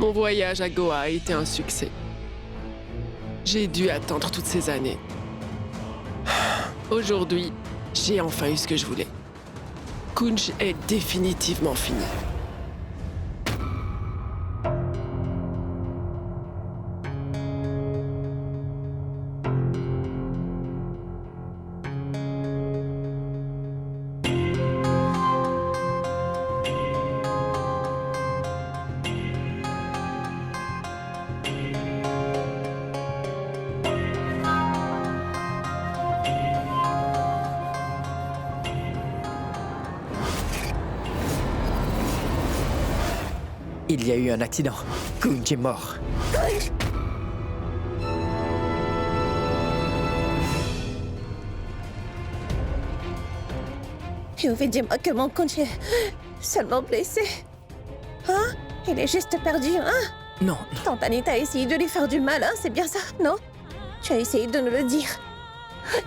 Mon voyage à Goa a été un succès. J'ai dû attendre toutes ces années. Aujourd'hui, j'ai enfin eu ce que je voulais. Kunj est définitivement fini. Il y a eu un accident. Kunj est mort. Yuvi, dis-moi que mon Kunj est seulement blessé. Hein? Il est juste perdu, hein? Non, Tante Anita a essayé de lui faire du mal, hein? C'est bien ça, non? Tu as essayé de nous le dire.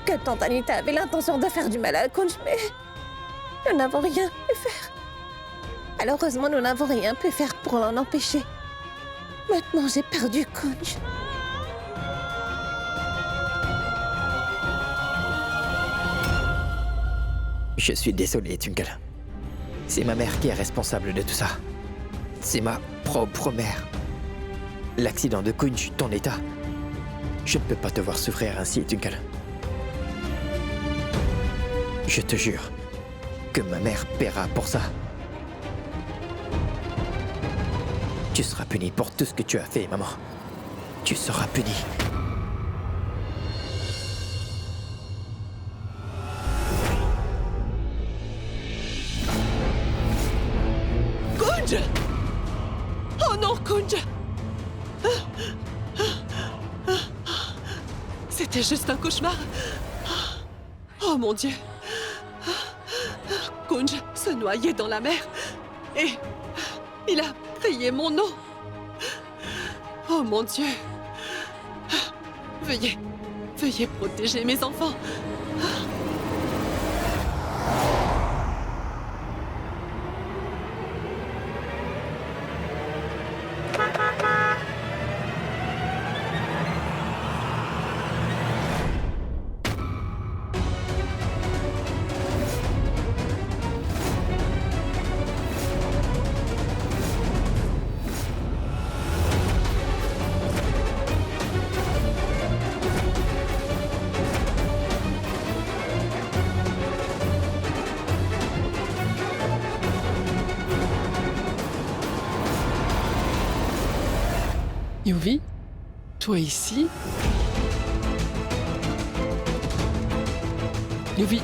Que Tante Anita avait l'intention de faire du mal à Kunj, mais nous n'avons rien pu faire. Malheureusement, nous n'avons rien pu faire pour l'en empêcher. Maintenant, j'ai perdu Kunj. je suis désolé, Twinkle. C'est ma mère qui est responsable de tout ça. C'est ma propre mère. L'accident de Kunj, ton état. Je ne peux pas te voir souffrir ainsi, Twinkle. Je te jure que ma mère paiera pour ça. Tu seras puni pour tout ce que tu as fait, maman. Tu seras puni. Kunj! Oh non, Kunj! C'était juste un cauchemar. Oh mon Dieu! Kunj se noyait dans la mer et il a crié mon nom. Oh mon Dieu! Veuillez protéger mes enfants. Yuvi, toi ici? Yuvi.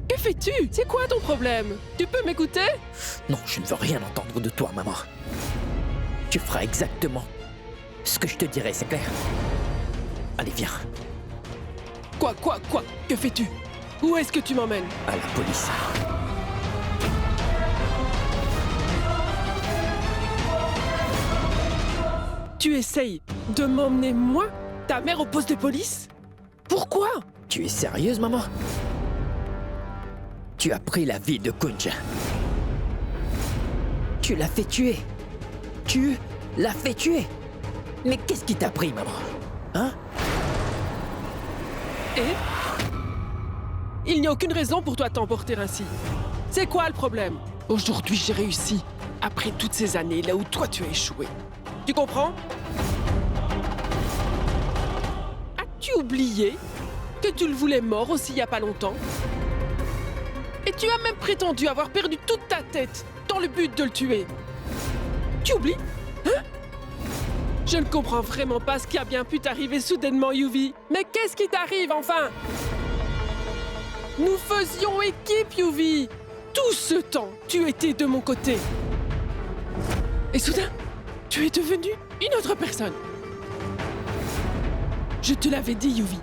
Que fais-tu? C'est quoi ton problème? Tu peux m'écouter? Non, je ne veux rien entendre de toi, maman. Tu feras exactement ce que je te dirai, c'est clair? Allez, viens. Quoi? Que fais-tu? Où est-ce que tu m'emmènes? À la police. Tu essayes de m'emmener, moi, ta mère, au poste de police? Pourquoi? Tu es sérieuse, maman? Tu as pris la vie de Kunj. Tu l'as fait tuer. Tu l'as fait tuer. Mais qu'est-ce qui t'a pris, maman? Hein? Et? Il n'y a aucune raison pour toi de t'emporter ainsi. C'est quoi le problème? Aujourd'hui, j'ai réussi. Après toutes ces années, là où toi tu as échoué. Tu comprends? As-tu oublié que tu le voulais mort aussi il n'y a pas longtemps? Et tu as même prétendu avoir perdu toute ta tête dans le but de le tuer. Tu oublies? Hein? Je ne comprends vraiment pas ce qui a bien pu t'arriver soudainement, Yuvi. Mais qu'est-ce qui t'arrive, enfin? Nous faisions équipe, Yuvi. Tout ce temps, tu étais de mon côté. Et soudain, tu es devenue une autre personne. Je te l'avais dit, Yuvi,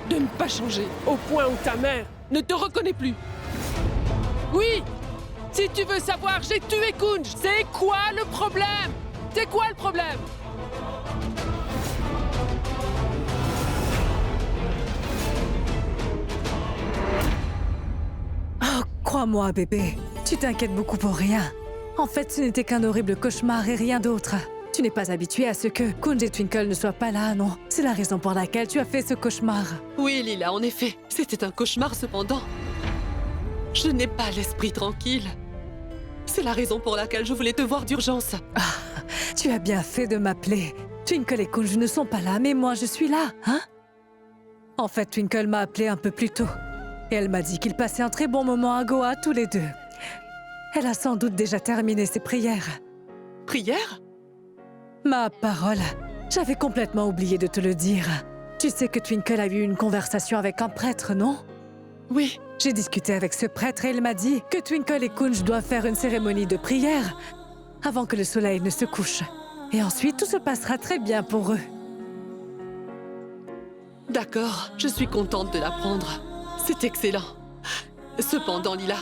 de ne pas changer au point où ta mère ne te reconnaît plus. Oui, si tu veux savoir, j'ai tué Kunj. C'est quoi le problème? C'est quoi le problème? Crois-moi, bébé, tu t'inquiètes beaucoup pour rien. En fait, ce n'était qu'un horrible cauchemar et rien d'autre. Tu n'es pas habitué à ce que Kunj et Twinkle ne soient pas là, non? C'est la raison pour laquelle tu as fait ce cauchemar. Oui, Lila, en effet. C'était un cauchemar cependant. Je n'ai pas l'esprit tranquille. C'est la raison pour laquelle je voulais te voir d'urgence. Tu as bien fait de m'appeler. Twinkle et Kunj ne sont pas là, mais moi je suis là, hein? En fait, Twinkle m'a appelé un peu plus tôt. Et elle m'a dit qu'ils passaient un très bon moment à Goa, tous les deux. Elle a sans doute déjà terminé ses prières. Prière? Ma parole, j'avais complètement oublié de te le dire. Tu sais que Twinkle a eu une conversation avec un prêtre, non? Oui. J'ai discuté avec ce prêtre et il m'a dit que Twinkle et Kunj doivent faire une cérémonie de prière avant que le soleil ne se couche. Et ensuite, tout se passera très bien pour eux. D'accord, je suis contente de l'apprendre. C'est excellent. Cependant, Lila,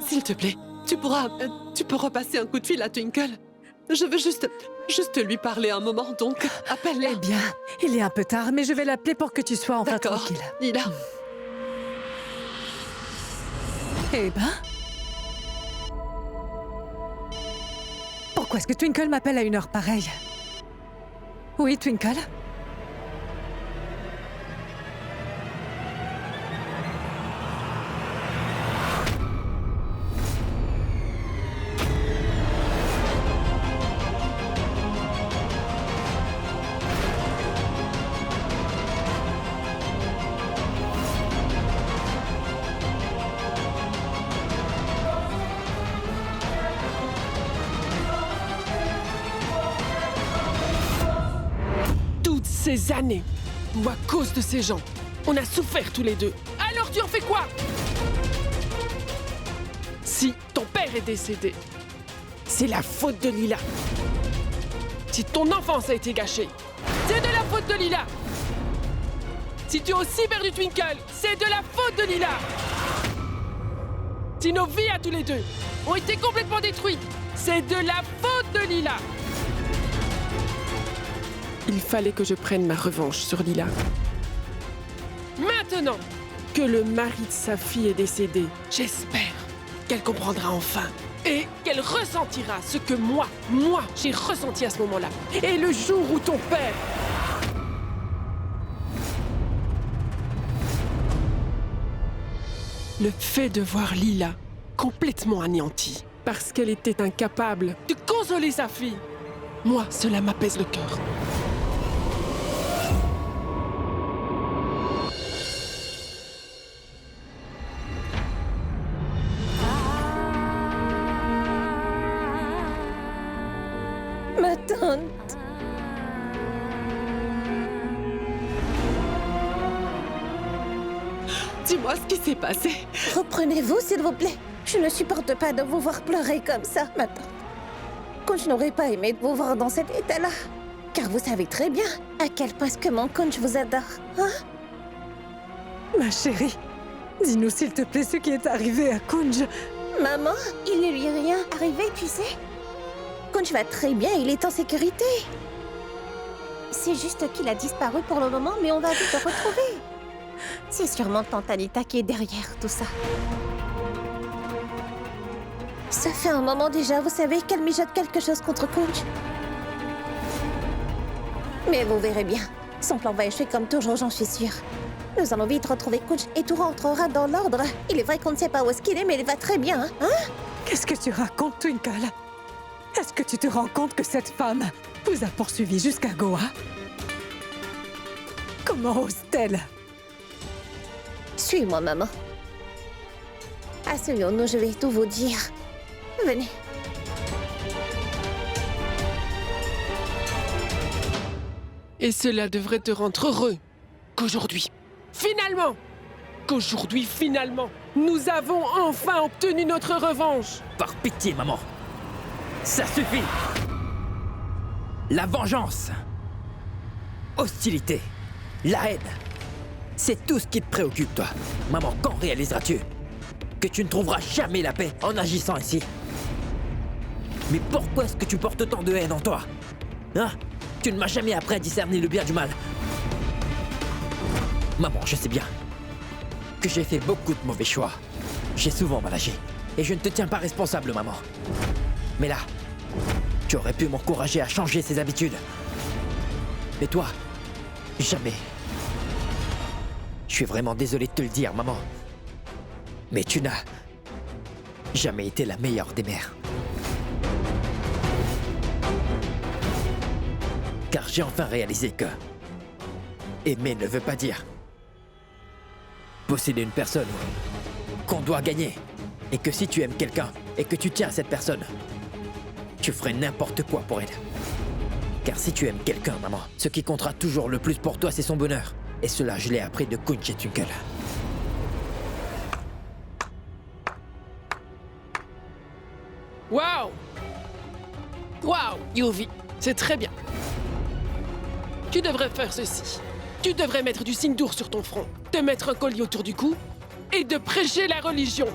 s'il te plaît, tu peux repasser un coup de fil à Twinkle? Je veux juste lui parler un moment, donc appelle-la. Eh bien, il est un peu tard, mais je vais l'appeler pour que tu sois enfin D'accord, tranquille. Lila. Eh ben... Pourquoi est-ce que Twinkle m'appelle à une heure pareille? Oui, Twinkle? Ces années où à cause de ces gens, on a souffert tous les deux. Alors tu en fais quoi? Si ton père est décédé, c'est la faute de Lila. Si ton enfance a été gâchée, c'est de la faute de Lila. Si tu as aussi perdu Twinkle, c'est de la faute de Lila. Si nos vies à tous les deux ont été complètement détruites, c'est de la faute de Lila. Il fallait que je prenne ma revanche sur Lila. Maintenant que le mari de sa fille est décédé, j'espère qu'elle comprendra enfin et qu'elle ressentira ce que moi, j'ai ressenti à ce moment-là. Et le jour où ton père... Le fait de voir Lila complètement anéantie parce qu'elle était incapable de consoler sa fille, moi, cela m'apaise le cœur. Ma tante. Dis-moi ce qui s'est passé. Reprenez-vous, s'il vous plaît. Je ne supporte pas de vous voir pleurer comme ça, ma tante. Kunj n'aurait pas aimé de vous voir dans cet état-là. Car vous savez très bien à quel point est-ce que mon Kunj vous adore, hein? Ma chérie, dis-nous s'il te plaît ce qui est arrivé à Kunj. Maman, il ne lui est rien arrivé, tu sais. Kunj va très bien, il est en sécurité. C'est juste qu'il a disparu pour le moment, mais on va vite le retrouver. C'est sûrement Tante Anita qui est derrière tout ça. Ça fait un moment déjà, vous savez, qu'elle mijote quelque chose contre Kunj. Mais vous verrez bien, son plan va échouer comme toujours, j'en suis sûre. Nous allons vite retrouver Kunj et tout rentrera dans l'ordre. Il est vrai qu'on ne sait pas où est-ce qu'il est, mais il va très bien, hein? Qu'est-ce que tu racontes, Twinkle? Est-ce que tu te rends compte que cette femme vous a poursuivi jusqu'à Goa? Comment ose-t-elle? Suis-moi, maman. Asseyons-nous, je vais tout vous dire. Venez. Et cela devrait te rendre heureux qu'aujourd'hui, finalement, nous avons enfin obtenu notre revanche. Par pitié, maman. Ça suffit. La vengeance, hostilité, la haine, c'est tout ce qui te préoccupe, toi. Maman, quand réaliseras-tu que tu ne trouveras jamais la paix en agissant ainsi? Mais pourquoi est-ce que tu portes autant de haine en toi? Hein? Tu ne m'as jamais appris à discerner le bien du mal. Maman, je sais bien que j'ai fait beaucoup de mauvais choix. J'ai souvent mal agi. Et je ne te tiens pas responsable, maman. Mais là, tu aurais pu m'encourager à changer ses habitudes. Mais toi, jamais. Je suis vraiment désolé de te le dire, maman. Mais tu n'as jamais été la meilleure des mères. Car j'ai enfin réalisé que aimer ne veut pas dire posséder une personne qu'on doit gagner. Et que si tu aimes quelqu'un et que tu tiens à cette personne, tu ferais n'importe quoi pour elle. Car si tu aimes quelqu'un, maman, ce qui comptera toujours le plus pour toi, c'est son bonheur. Et cela, je l'ai appris de Kunj et Twinkle. Waouh! Waouh, Yuvi, c'est très bien. Tu devrais faire ceci. Tu devrais mettre du signe d'ours sur ton front, te mettre un collier autour du cou et de prêcher la religion.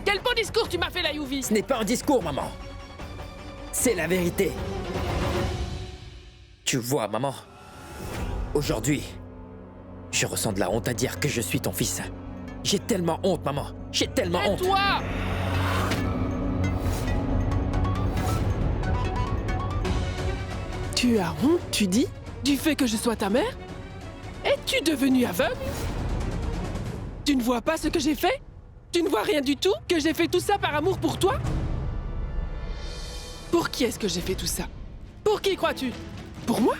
Quel beau discours tu m'as fait là, Yuvi! Ce n'est pas un discours, maman. C'est la vérité. Tu vois, maman, aujourd'hui, je ressens de la honte à dire que je suis ton fils. J'ai tellement honte, maman. J'ai tellement honte. Toi! Tu as honte, tu dis, du fait que je sois ta mère? Es-tu devenue aveugle? Tu ne vois pas ce que j'ai fait? Tu ne vois rien du tout? Que j'ai fait tout ça par amour pour toi? Pour qui est-ce que j'ai fait tout ça? Pour qui crois-tu? Pour moi?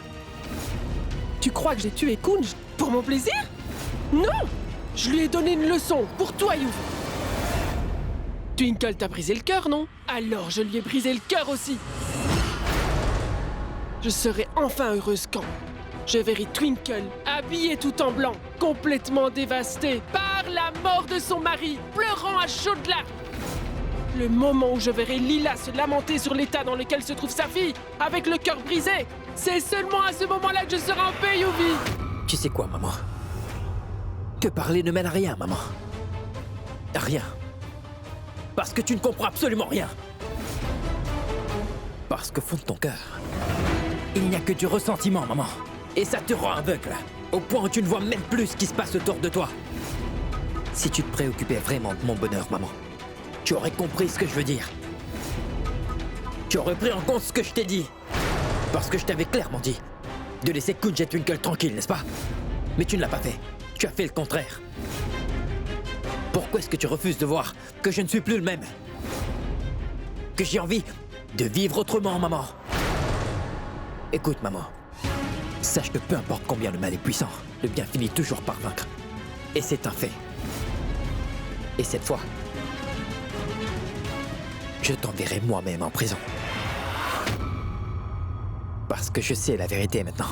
Tu crois que j'ai tué Kunj pour mon plaisir? Non! Je lui ai donné une leçon pour toi, Yuvi. Twinkle t'a brisé le cœur, non? Alors je lui ai brisé le cœur aussi. Je serai enfin heureuse quand je verrai Twinkle habillée tout en blanc, complètement dévastée par la mort de son mari, pleurant à chaudes larmes. Le moment où je verrai Lila se lamenter sur l'état dans lequel se trouve sa fille, avec le cœur brisé, c'est seulement à ce moment-là que je serai en paix, Yuvi. Tu sais quoi, maman? Te parler ne mène à rien, maman. Rien. Parce que tu ne comprends absolument rien. Parce qu'au fond de ton cœur, il n'y a que du ressentiment, maman. Et ça te rend aveugle, au point où tu ne vois même plus ce qui se passe autour de toi. Si tu te préoccupais vraiment de mon bonheur, maman, tu aurais compris ce que je veux dire. Tu aurais pris en compte ce que je t'ai dit. Parce que je t'avais clairement dit de laisser Kunj et Twinkle tranquille, n'est-ce pas? Mais tu ne l'as pas fait. Tu as fait le contraire. Pourquoi est-ce que tu refuses de voir que je ne suis plus le même? Que j'ai envie de vivre autrement, maman. Écoute, maman. Sache que peu importe combien le mal est puissant, le bien finit toujours par vaincre. Et c'est un fait. Et cette fois, je t'enverrai moi-même en prison. Parce que je sais la vérité maintenant.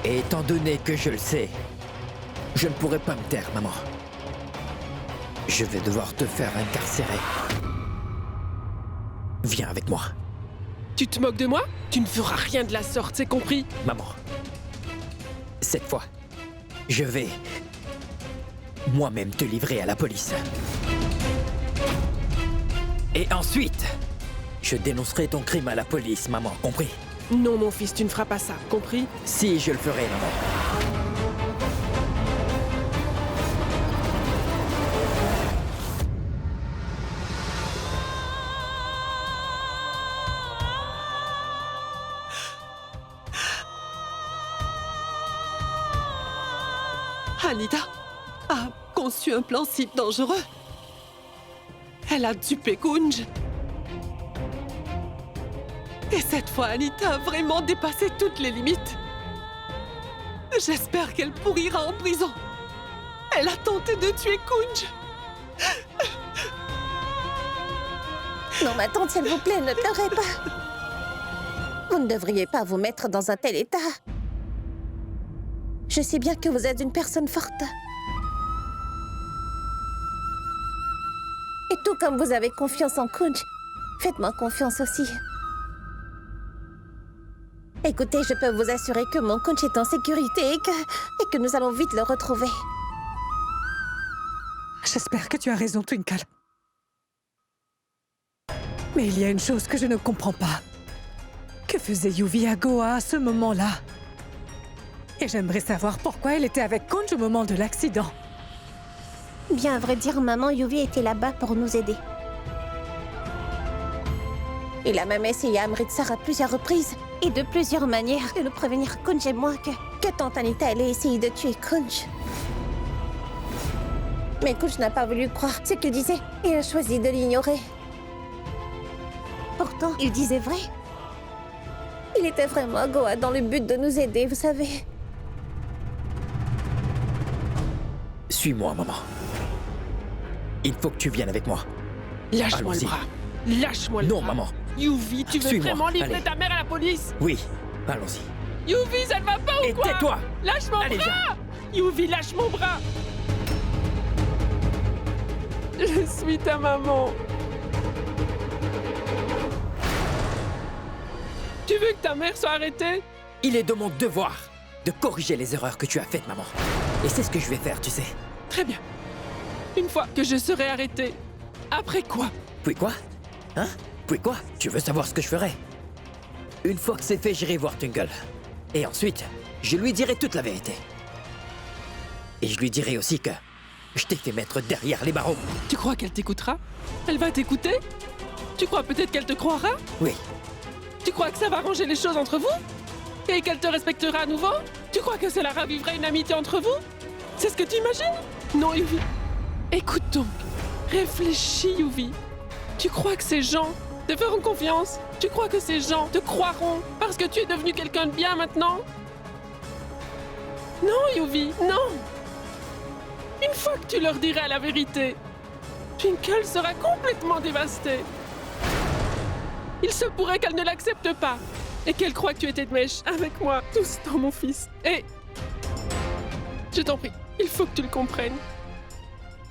Et étant donné que je le sais, je ne pourrai pas me taire, maman. Je vais devoir te faire incarcérer. Viens avec moi. Tu te moques de moi? Tu ne feras rien de la sorte, c'est compris? Maman, cette fois, je vais moi-même te livrer à la police. Et ensuite, je dénoncerai ton crime à la police, maman, compris? Non, mon fils, tu ne feras pas ça, compris? Si, je le ferai, maman. Anita a conçu un plan si dangereux. Elle a dupé Kunj. Et cette fois, Anita a vraiment dépassé toutes les limites. J'espère qu'elle pourrira en prison. Elle a tenté de tuer Kunj. Non, ma tante, s'il vous plaît, ne pleurez pas. Vous ne devriez pas vous mettre dans un tel état. Je sais bien que vous êtes une personne forte. Et tout comme vous avez confiance en Kunj, faites-moi confiance aussi. Écoutez, je peux vous assurer que mon Kunj est en sécurité et que nous allons vite le retrouver. J'espère que tu as raison, Twinkle. Mais il y a une chose que je ne comprends pas. Que faisait Yuvi à Goa à ce moment-là? Et j'aimerais savoir pourquoi elle était avec Kunj au moment de l'accident. Bien à vrai dire, maman Yuvi était là-bas pour nous aider. Il a même essayé Amritsar à plusieurs reprises et de plusieurs manières de nous prévenir, Kunj et moi, que tante Anita allait essayer de tuer Kunj. Mais Kunj n'a pas voulu croire ce qu'il disait et a choisi de l'ignorer. Pourtant, il disait vrai. Il était vraiment à Goa dans le but de nous aider, vous savez. Suis-moi, maman. Il faut que tu viennes avec moi. Lâche-moi le Allons-y. bras. Lâche-moi le Non, bras. maman. Yuvi, tu veux Suis-moi. vraiment livrer Allez. ta mère à la police? Oui, allons-y. Yuvi, ça ne va pas ou Et quoi? tais-toi. Lâche mon Allez, bras! Yuvi, lâche mon bras! Je suis ta maman. Tu veux que ta mère soit arrêtée? Il est de mon devoir de corriger les erreurs que tu as faites, maman. Et c'est ce que je vais faire, tu sais. Très bien. Une fois que je serai arrêtée, après quoi? Puis quoi? Hein? Puis quoi? Tu veux savoir ce que je ferai? Une fois que c'est fait, j'irai voir Twinkle. Et ensuite, je lui dirai toute la vérité. Et je lui dirai aussi que je t'ai fait mettre derrière les barreaux. Tu crois qu'elle t'écoutera? Elle va t'écouter? Tu crois peut-être qu'elle te croira? Oui, Tu crois que ça va arranger les choses entre vous? Et qu'elle te respectera à nouveau? Tu crois que cela ravivera une amitié entre vous? C'est ce que tu imagines? Non, Yuvi. Écoute donc. Réfléchis, Yuvi. Tu crois que ces gens te feront confiance? Tu crois que ces gens te croiront parce que tu es devenu quelqu'un de bien maintenant? Non, Yuvi, non. Une fois que tu leur diras la vérité, Twinkle sera complètement dévastée. Il se pourrait qu'elle ne l'accepte pas et qu'elle croie que tu étais de mèche avec moi, doucement, mon fils. Et je t'en prie, il faut que tu le comprennes.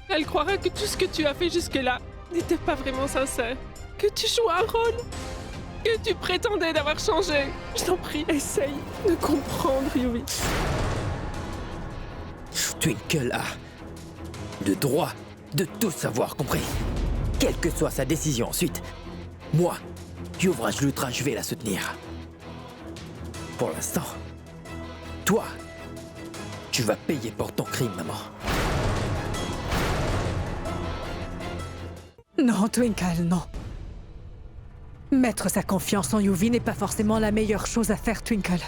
Elle croira que tout ce que tu as fait jusque-là n'était pas vraiment sincère, que tu jouais un rôle, que tu prétendais d'avoir changé. Je t'en prie, essaye de comprendre, Yui. Twinkle a le droit de tout savoir, compris? Quelle que soit sa décision ensuite, moi, Yuvraj Lutra, je vais la soutenir. Pour l'instant, toi, tu vas payer pour ton crime, maman. Non, Twinkle, non. Mettre sa confiance en Yuvi n'est pas forcément la meilleure chose à faire, Twinkle.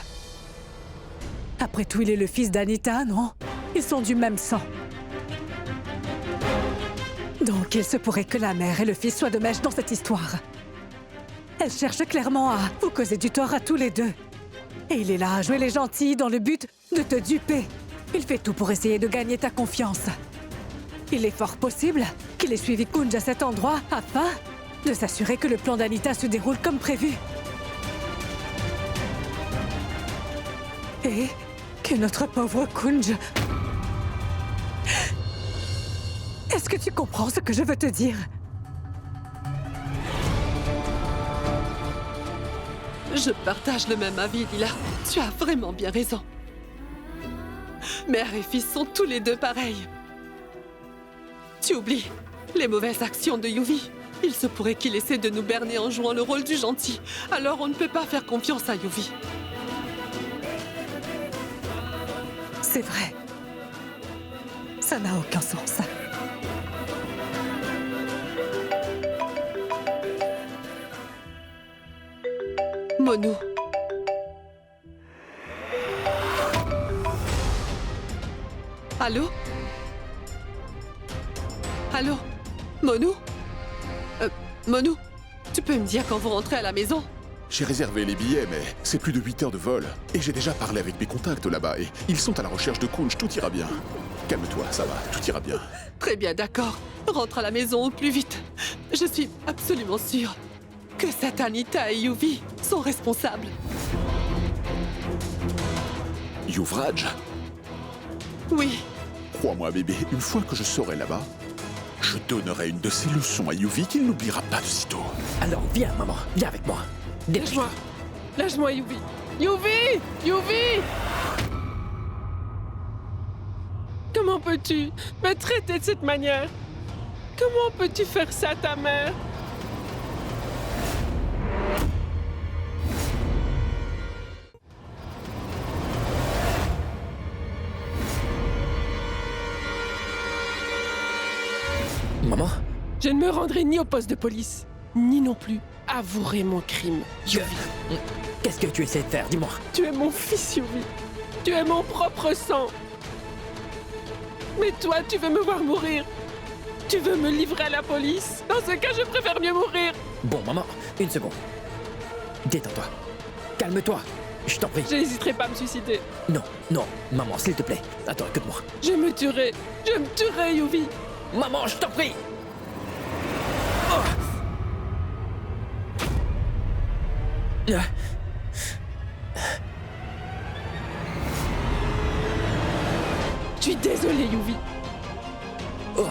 Après tout, il est le fils d'Anita, non? Ils sont du même sang. Donc, il se pourrait que la mère et le fils soient de mèche dans cette histoire. Elle cherche clairement à vous causer du tort à tous les deux. Et il est là à jouer les gentils dans le but de te duper. Il fait tout pour essayer de gagner ta confiance. Il est fort possible qu'il ait suivi Kunj à cet endroit afin de s'assurer que le plan d'Anita se déroule comme prévu. Et que notre pauvre Kunj... Est-ce que tu comprends ce que je veux te dire? Je partage le même avis, Lila. Tu as vraiment bien raison. Mère et fils sont tous les deux pareils. Tu oublies les mauvaises actions de Yuvi. Il se pourrait qu'il essaie de nous berner en jouant le rôle du gentil. Alors on ne peut pas faire confiance à Yuvi. C'est vrai. Ça n'a aucun sens. Monu. Allô? Allô? Monu? Monu, tu peux me dire quand vous rentrez à la maison? J'ai réservé les billets, mais c'est plus de 8 heures de vol. Et j'ai déjà parlé avec mes contacts là-bas, et ils sont à la recherche de Kunj, tout ira bien. Calme-toi, ça va, tout ira bien. Très bien, d'accord. Rentre à la maison au plus vite. Je suis absolument sûre que cette Anita et Yuvi sont responsables. Yuvraj, Oui, crois-moi bébé, une fois que je serai là-bas, je donnerai une de ces leçons à Yuvi qu'il n'oubliera pas de sitôt. Alors viens, maman, viens avec moi. Lâche-moi. Lâche-moi, Yuvi. Yuvi! Yuvi! Comment peux-tu me traiter de cette manière? Comment peux-tu faire ça à ta mère? Je ne me rendrai ni au poste de police, ni non plus avouerai mon crime. Yuvi, Qu'est-ce que tu essaies de faire? Dis-moi. tu es mon fils, Yuvi. Tu es mon propre sang. Mais toi, tu veux me voir mourir. Tu veux me livrer à la police. Dans ce cas, je préfère mieux mourir. Bon, maman, une seconde. Détends-toi. Calme-toi. Je t'en prie. Je n'hésiterai pas à me suicider. Non, non, maman, s'il te plaît. Attends, écoute-moi. Je me tuerai. Je me tuerai, Yuvi. Maman, je t'en prie. Oh. Je suis désolé, Yuvi. Oh.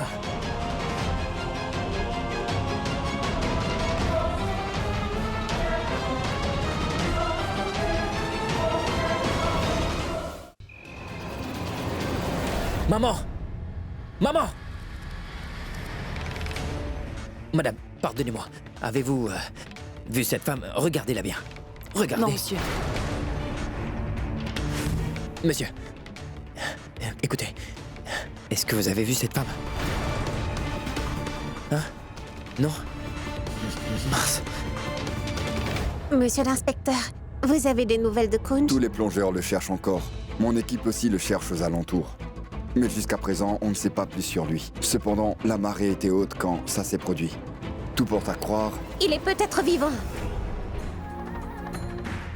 Maman! Maman! Madame, pardonnez-moi. Avez-vous vu cette femme? Regardez-la bien. Regardez. Non, monsieur. Monsieur. Écoutez. Est-ce que vous avez vu cette femme? Hein? Non? Mince. Monsieur l'inspecteur, vous avez des nouvelles de Kunj? Tous les plongeurs le cherchent encore. Mon équipe aussi le cherche aux alentours. Mais jusqu'à présent, on ne sait pas plus sur lui. Cependant, la marée était haute quand ça s'est produit. Tout porte à croire. Il est peut-être vivant.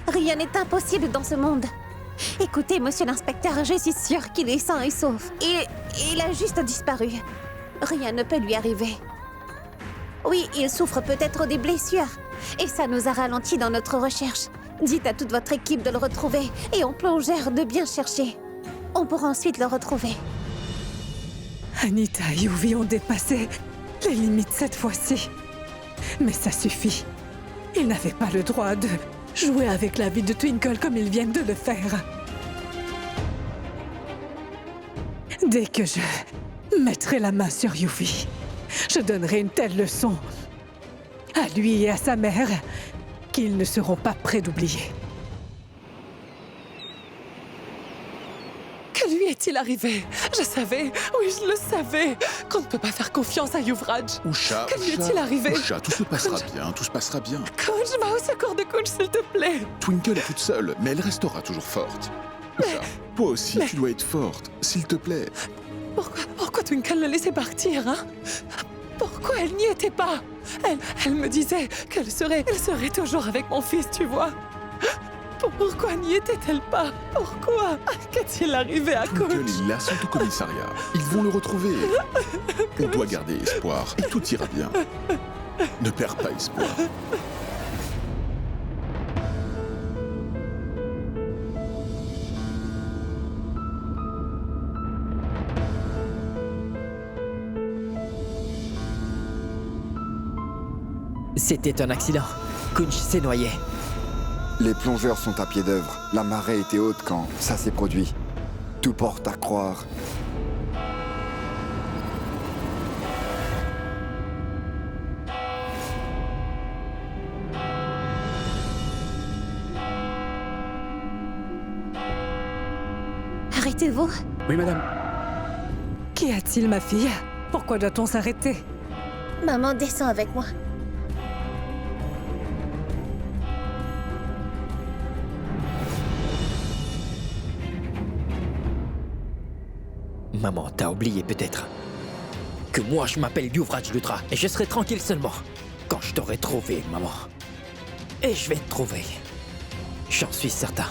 Rien n'est impossible dans ce monde. Écoutez, monsieur l'inspecteur, je suis sûre qu'il est sain et sauf. Il a juste disparu. Rien ne peut lui arriver. Oui, il souffre peut-être des blessures. Et ça nous a ralenti dans notre recherche. Dites à toute votre équipe de le retrouver et aux plongeurs de bien chercher. On pourra ensuite le retrouver. Anita et Yuvi ont dépassé les limites cette fois-ci. Mais ça suffit. Ils n'avaient pas le droit de jouer avec la vie de Twinkle comme ils viennent de le faire. Dès que je mettrai la main sur Yuvi, je donnerai une telle leçon à lui et à sa mère qu'ils ne seront pas prêts d'oublier. Que lui est-il arrivé? Je savais, oui, je le savais, qu'on ne peut pas faire confiance à Yuvraj. Usha, Que lui est-il arrivé? Usha, tout se passera bien, tout se passera bien. Kunj, va au secours de Kunj, s'il te plaît. Twinkle est toute seule, mais elle restera toujours forte. Usha, toi aussi, tu dois être forte, s'il te plaît. Pourquoi Twinkle le laissait partir, hein? Pourquoi elle n'y était pas? Elle me disait qu'elle serait toujours avec mon fils, tu vois. Pourquoi n'y était-elle pas? Pourquoi? Qu'est-il arrivé à Twinkle Kunj? et Lila sont au commissariat. Ils vont le retrouver. On doit garder espoir et tout ira bien. Ne perds pas espoir. C'était un accident. Kunj s'est noyé. Les plongeurs sont à pied d'œuvre. La marée était haute quand ça s'est produit. Tout porte à croire. Arrêtez-vous. Oui, madame. Qu'y a-t-il, ma fille? Pourquoi doit-on s'arrêter? Maman, descends avec moi. Maman, t'as oublié peut-être que moi je m'appelle Yuvraj Luthra et je serai tranquille seulement quand je t'aurai trouvé, maman. Et je vais te trouver. J'en suis certain.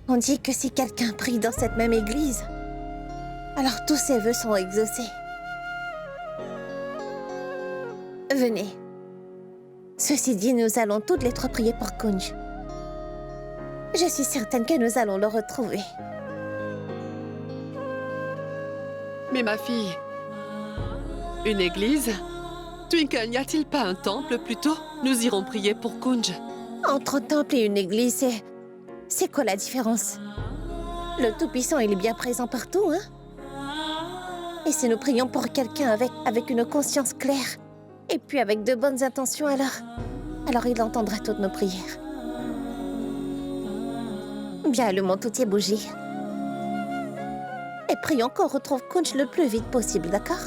On dit que si quelqu'un prie dans cette même église, alors tous ses vœux sont exaucés. Venez. Ceci dit, nous allons toutes les trois prier pour Kunj. Je suis certaine que nous allons le retrouver. Mais ma fille, une église? Twinkle, n'y a-t-il pas un temple plutôt? Nous irons prier pour Kunj. Entre un temple et une église, c'est quoi la différence? Le Tout-Puissant, il est bien présent partout, hein? Et si nous prions pour quelqu'un avec une conscience claire, et puis avec de bonnes intentions, alors il entendra toutes nos prières. Bien, allumons toutes ces bougies. Et prions qu'on retrouve Kunj le plus vite possible, d'accord?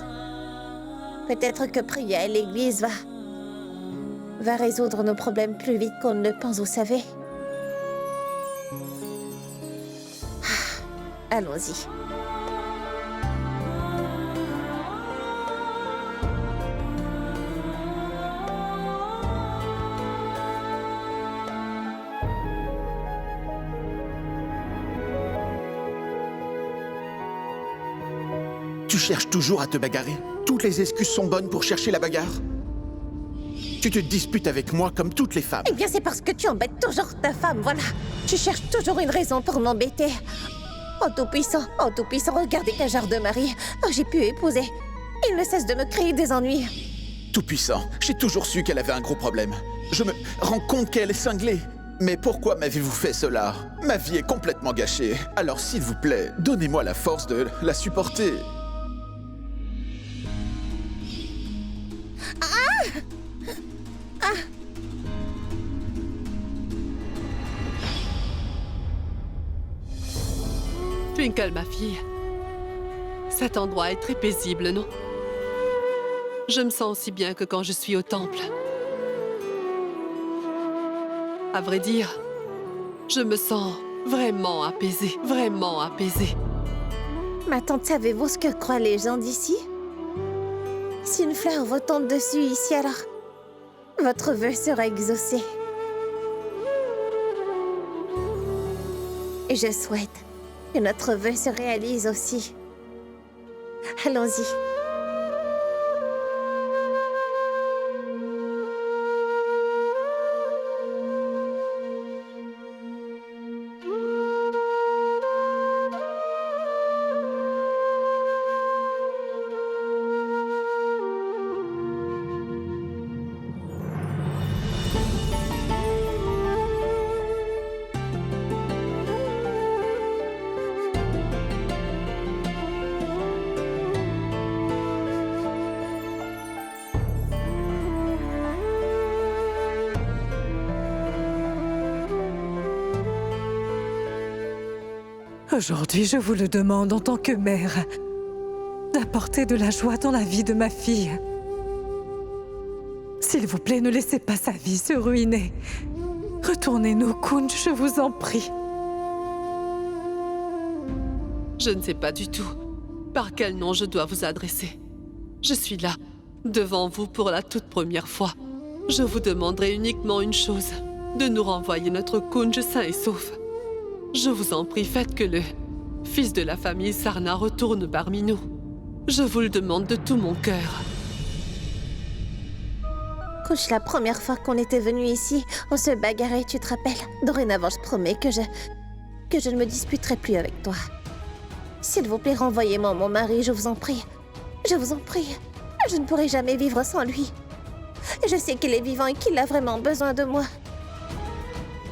Peut-être que prier à l'église va résoudre nos problèmes plus vite qu'on ne le pense, vous savez. Allons-y. Tu cherches toujours à te bagarrer. Toutes les excuses sont bonnes pour chercher la bagarre. Tu te disputes avec moi comme toutes les femmes. Eh bien, c'est parce que tu embêtes toujours ta femme, voilà. Tu cherches toujours une raison pour m'embêter. Oh Tout-Puissant, regardez quel genre de mari j'ai pu épouser. Il ne cesse de me créer des ennuis. Tout-puissant, j'ai toujours su qu'elle avait un gros problème. Je me rends compte qu'elle est cinglée. Mais pourquoi m'avez-vous fait cela? Ma vie est complètement gâchée. Alors s'il vous plaît, donnez-moi la force de la supporter. Twinkle, ma fille. Cet endroit est très paisible, non? Je me sens aussi bien que quand je suis au temple. À vrai dire, je me sens vraiment apaisée, vraiment apaisée. Ma tante, savez-vous ce que croient les gens d'ici? Si une fleur vous tombe dessus ici, alors votre vœu sera exaucé. Et je souhaite que notre vœu se réalise aussi. Allons-y. Aujourd'hui, je vous le demande en tant que mère, d'apporter de la joie dans la vie de ma fille. S'il vous plaît, ne laissez pas sa vie se ruiner. Retournez-nous, Kunj, je vous en prie. Je ne sais pas du tout par quel nom je dois vous adresser. Je suis là, devant vous pour la toute première fois. Je vous demanderai uniquement une chose, de nous renvoyer notre Kunj sain et sauf. Je vous en prie, faites que le fils de la famille Sarna retourne parmi nous. Je vous le demande de tout mon cœur. Kunj, la première fois qu'on était venus ici, on se bagarrait, tu te rappelles? Dorénavant, je promets que je ne me disputerai plus avec toi. S'il vous plaît, renvoyez-moi mon mari, je vous en prie. Je vous en prie. Je ne pourrai jamais vivre sans lui. Je sais qu'il est vivant et qu'il a vraiment besoin de moi.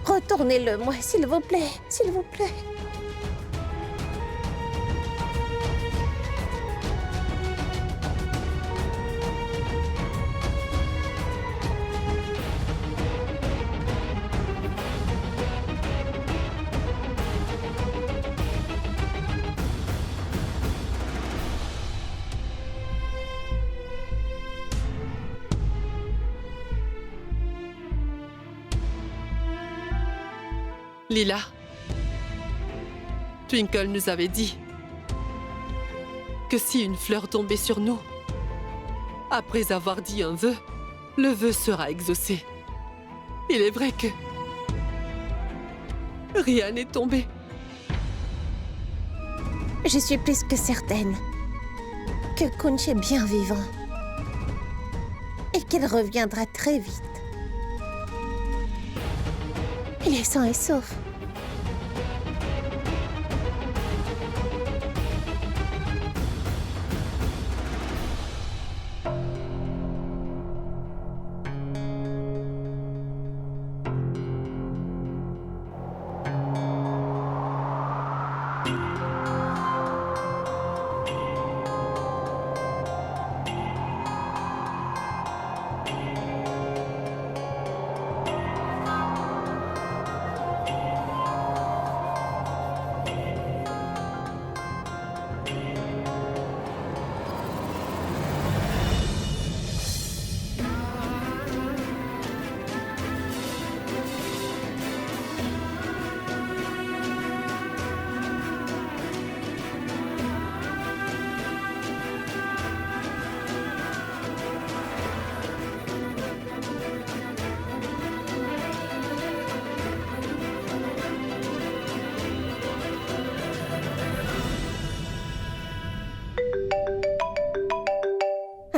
Retournez-le-moi, s'il vous plaît, s'il vous plaît. Lila, Twinkle nous avait dit que si une fleur tombait sur nous, après avoir dit un vœu, le vœu sera exaucé. Il est vrai que rien n'est tombé. Je suis plus que certaine que Kunj est bien vivant et qu'il reviendra très vite. Il est sain et sauf.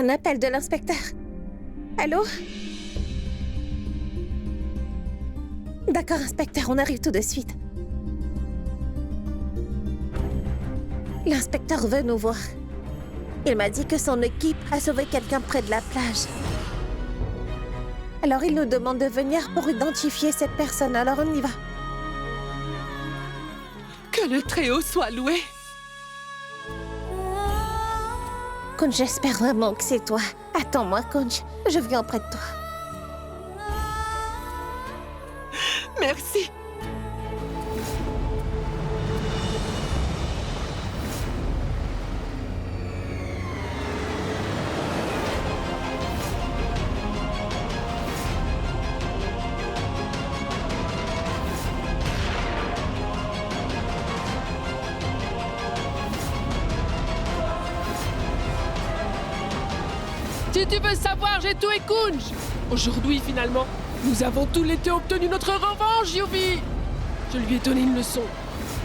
Un appel de l'inspecteur. Allô? D'accord, inspecteur, on arrive tout de suite. L'inspecteur veut nous voir. Il m'a dit que son équipe a sauvé quelqu'un près de la plage. Alors il nous demande de venir pour identifier cette personne, alors on y va. Que le Très-Haut soit loué. Kunj, j'espère vraiment que c'est toi. Attends-moi, Kunj. Je viens près de toi. Merci. Si tu veux savoir, j'ai tué Kunj. Aujourd'hui, finalement, nous avons tous les deux obtenu notre revanche, Yuvi. Je lui ai donné une leçon.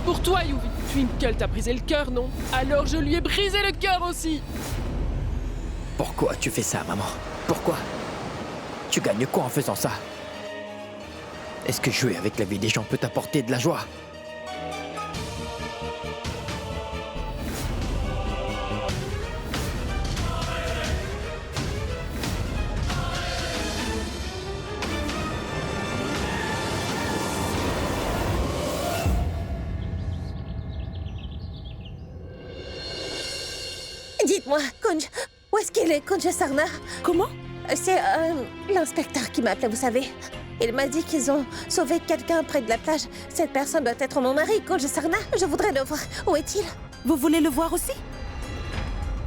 Pour toi, Yuvi, Twinkle t'a brisé le cœur, non? Alors je lui ai brisé le cœur aussi. Pourquoi tu fais ça, maman? Pourquoi? Tu gagnes quoi en faisant ça? Est-ce que jouer avec la vie des gens peut t'apporter de la joie? Dites-moi, Kunj, où est-ce qu'il est, Kunj Sarna? Comment? C'est l'inspecteur qui m'a appelé, vous savez. Il m'a dit qu'ils ont sauvé quelqu'un près de la plage. Cette personne doit être mon mari, Kunj Sarna. Je voudrais le voir. Où est-il? Vous voulez le voir aussi?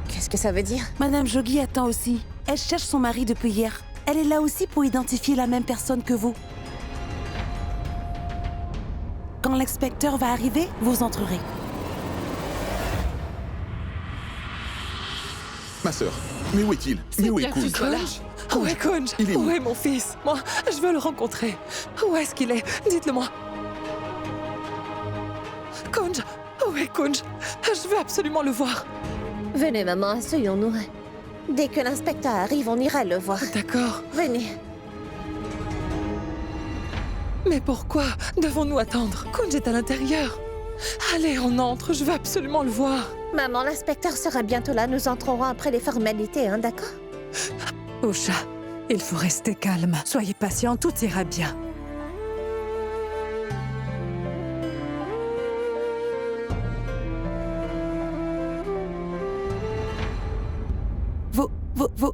Qu'est-ce que ça veut dire? Madame Jogi attend aussi. Elle cherche son mari depuis hier. Elle est là aussi pour identifier la même personne que vous. Quand l'inspecteur va arriver, vous entrerez. Ma sœur, mais où est-il? Mais où est bien que tu Kunj? sois là. Où est Kunj? Il est où? Où est mon fils? Moi, je veux le rencontrer. Où est-ce qu'il est? Dites-le-moi. Kunj? Où est Kunj? Je veux absolument le voir. Venez, maman, asseyons-nous. Dès que l'inspecteur arrive, on ira le voir. D'accord. Venez. Mais pourquoi devons-nous attendre? Kunj est à l'intérieur. Allez, on entre. Je veux absolument le voir. Maman, l'inspecteur sera bientôt là. Nous entrerons après les formalités, hein, d'accord? Usha, il faut rester calme. Soyez patient, tout ira bien.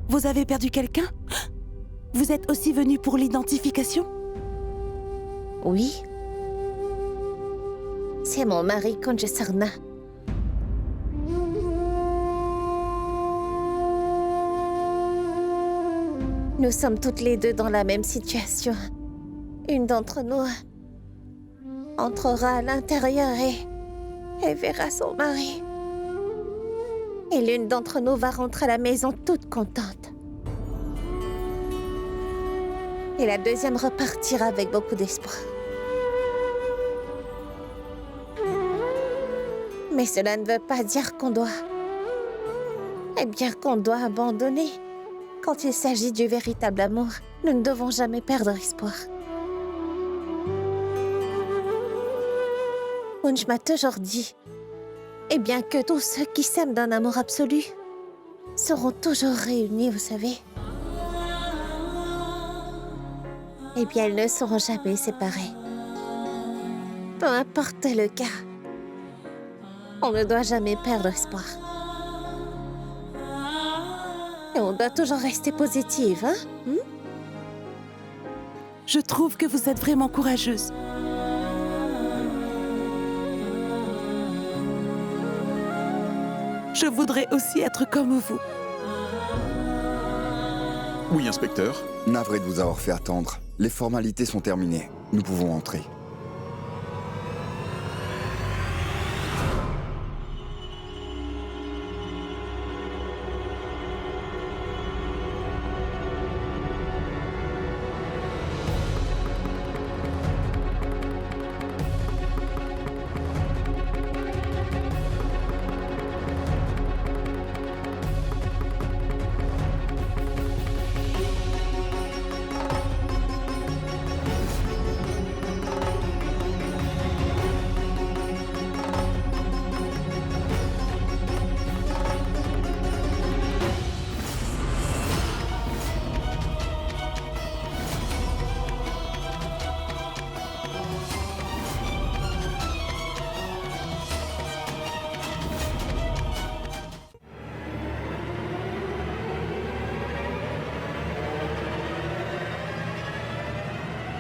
Vous avez perdu quelqu'un? Vous êtes aussi venu pour l'identification? Oui. C'est mon mari, Kunj Sarna. Nous sommes toutes les deux dans la même situation. Une d'entre nous entrera à l'intérieur et verra son mari. Et l'une d'entre nous va rentrer à la maison toute contente. Et la deuxième repartira avec beaucoup d'espoir. Mais cela ne veut pas dire qu'on doit... Eh bien, qu'on doit abandonner. Quand il s'agit du véritable amour, nous ne devons jamais perdre espoir. Kunj m'a toujours dit, eh bien que tous ceux qui s'aiment d'un amour absolu seront toujours réunis, vous savez. Eh bien, ils ne seront jamais séparés. Peu importe le cas, on ne doit jamais perdre espoir. Et on doit toujours rester positive, hein? Je trouve que vous êtes vraiment courageuse. Je voudrais aussi être comme vous. Oui, inspecteur. Navré de vous avoir fait attendre. Les formalités sont terminées. Nous pouvons entrer.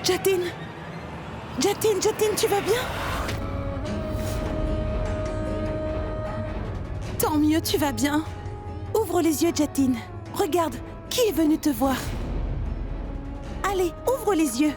Jatin! Jatin, Jatin, tu vas bien? Tant mieux, tu vas bien. Ouvre les yeux, Jatin. Regarde, qui est venu te voir? Allez, ouvre les yeux.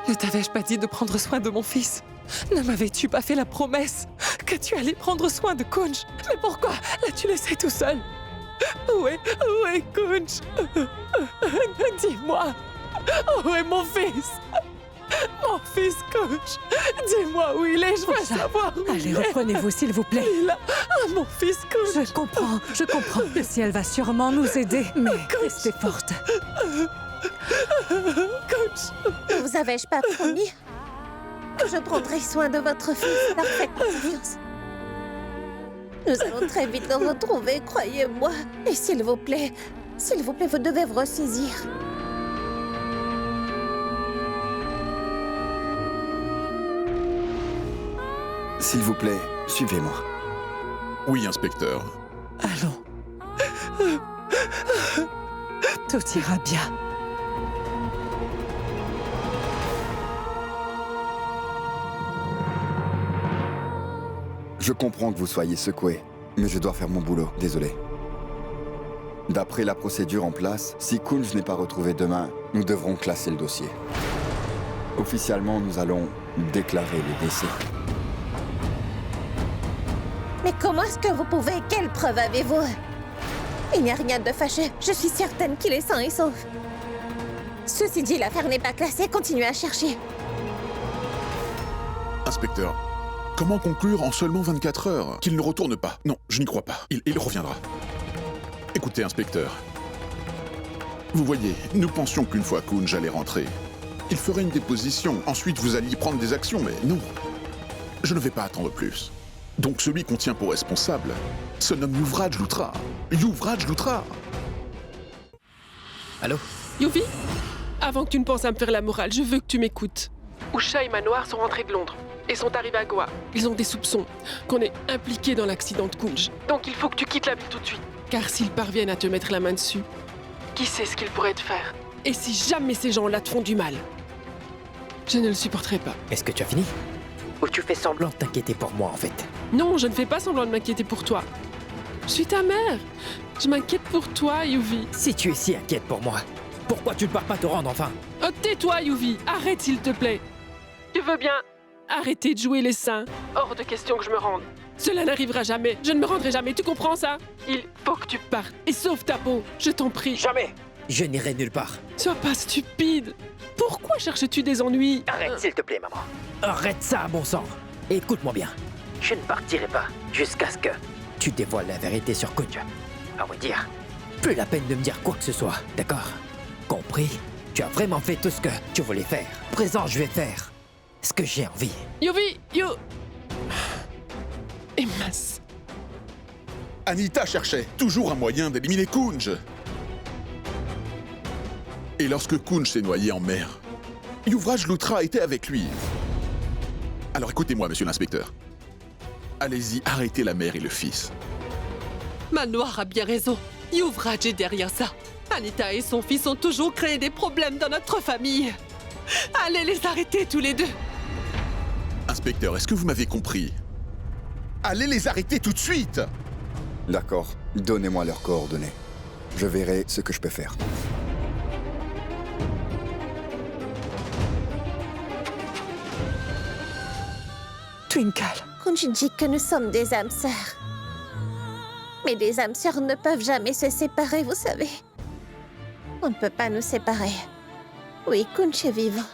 Ne t'avais-je pas dit de prendre soin de mon fils? Ne m'avais-tu pas fait la promesse que tu allais prendre soin de Kunj? Mais pourquoi l'as-tu laissé tout seul? Où est Kunj? Dis-moi, où est mon fils? Mon fils Kunj, dis-moi où il est, je veux savoir où Allez, il est. reprenez-vous, s'il vous plaît. Il a... Ah, mon fils Kunj. Je comprends que si elle va sûrement nous aider, mais restez forte. Kunj. Vous avais-je pas promis que je prendrai soin de votre fils par faites confiance. Nous allons très vite le retrouver, croyez-moi. Et s'il vous plaît, vous devez vous ressaisir. S'il vous plaît, suivez-moi. Oui, inspecteur. Allons. Tout ira bien. Je comprends que vous soyez secoué, mais je dois faire mon boulot, désolé. D'après la procédure en place, si Kunj n'est pas retrouvé demain, nous devrons classer le dossier. Officiellement, nous allons déclarer le décès. Mais comment est-ce que vous pouvez? Quelle preuve avez-vous? Il n'y a rien de fâcheux. Je suis certaine qu'il est sain et sauf. Ceci dit, l'affaire n'est pas classée. Continuez à chercher. Inspecteur, comment conclure en seulement 24 heures qu'il ne retourne pas? Non, je n'y crois pas. Il reviendra. Écoutez, inspecteur. Vous voyez, nous pensions qu'une fois Kunj allait rentrer, il ferait une déposition. Ensuite, vous alliez prendre des actions, mais non. Je ne vais pas attendre plus. Donc celui qu'on tient pour responsable se nomme Yuvraj Lutra. Yuvraj Lutra. Allô? Yuvi, avant que tu ne penses à me faire la morale, je veux que tu m'écoutes. Usha et Manoir sont rentrés de Londres et sont arrivés à Goa. Ils ont des soupçons qu'on est impliqués dans l'accident de Kunj. Donc il faut que tu quittes la ville tout de suite. Car s'ils parviennent à te mettre la main dessus, qui sait ce qu'ils pourraient te faire? Et si jamais ces gens-là te font du mal, je ne le supporterai pas. Est-ce que tu as fini? Ou tu fais semblant de t'inquiéter pour moi, en fait? Non, je ne fais pas semblant de m'inquiéter pour toi. Je suis ta mère. Je m'inquiète pour toi, Yuvi. Si tu es si inquiète pour moi, pourquoi tu ne pars pas te rendre enfin? Oh, tais-toi, Yuvi. Arrête, s'il te plaît. Tu veux bien arrêter de jouer les saints? Hors de question que je me rende. Cela n'arrivera jamais. Je ne me rendrai jamais. Tu comprends ça? Il faut que tu partes. Et sauve ta peau. Je t'en prie. Jamais! Je n'irai nulle part. Sois pas stupide. Pourquoi cherches-tu des ennuis? Arrête, s'il te plaît, maman. Arrête ça, bon sang. Et écoute-moi bien. Je ne partirai pas jusqu'à ce que tu dévoiles la vérité sur Kunj. À vrai dire, plus la peine de me dire quoi que ce soit, d'accord? Compris? Tu as vraiment fait tout ce que tu voulais faire. Présent, je vais faire ce que j'ai envie. Yuvi, Et mince. Anita cherchait toujours un moyen d'éliminer Kunj. Et lorsque Kunj s'est noyé en mer, Yuvraj Lutra était avec lui. Alors écoutez-moi, monsieur l'inspecteur. Allez-y, arrêtez la mère et le fils. Manoir a bien raison. Yuvraj est derrière ça. Anita et son fils ont toujours créé des problèmes dans notre famille. Allez les arrêter tous les deux. Inspecteur, est-ce que vous m'avez compris? Allez les arrêter tout de suite! D'accord, donnez-moi leurs coordonnées. Je verrai ce que je peux faire. Twinkle. Kunj dit que nous sommes des âmes sœurs. Mais des âmes sœurs ne peuvent jamais se séparer, vous savez. On ne peut pas nous séparer. Oui, Kunj est vivant.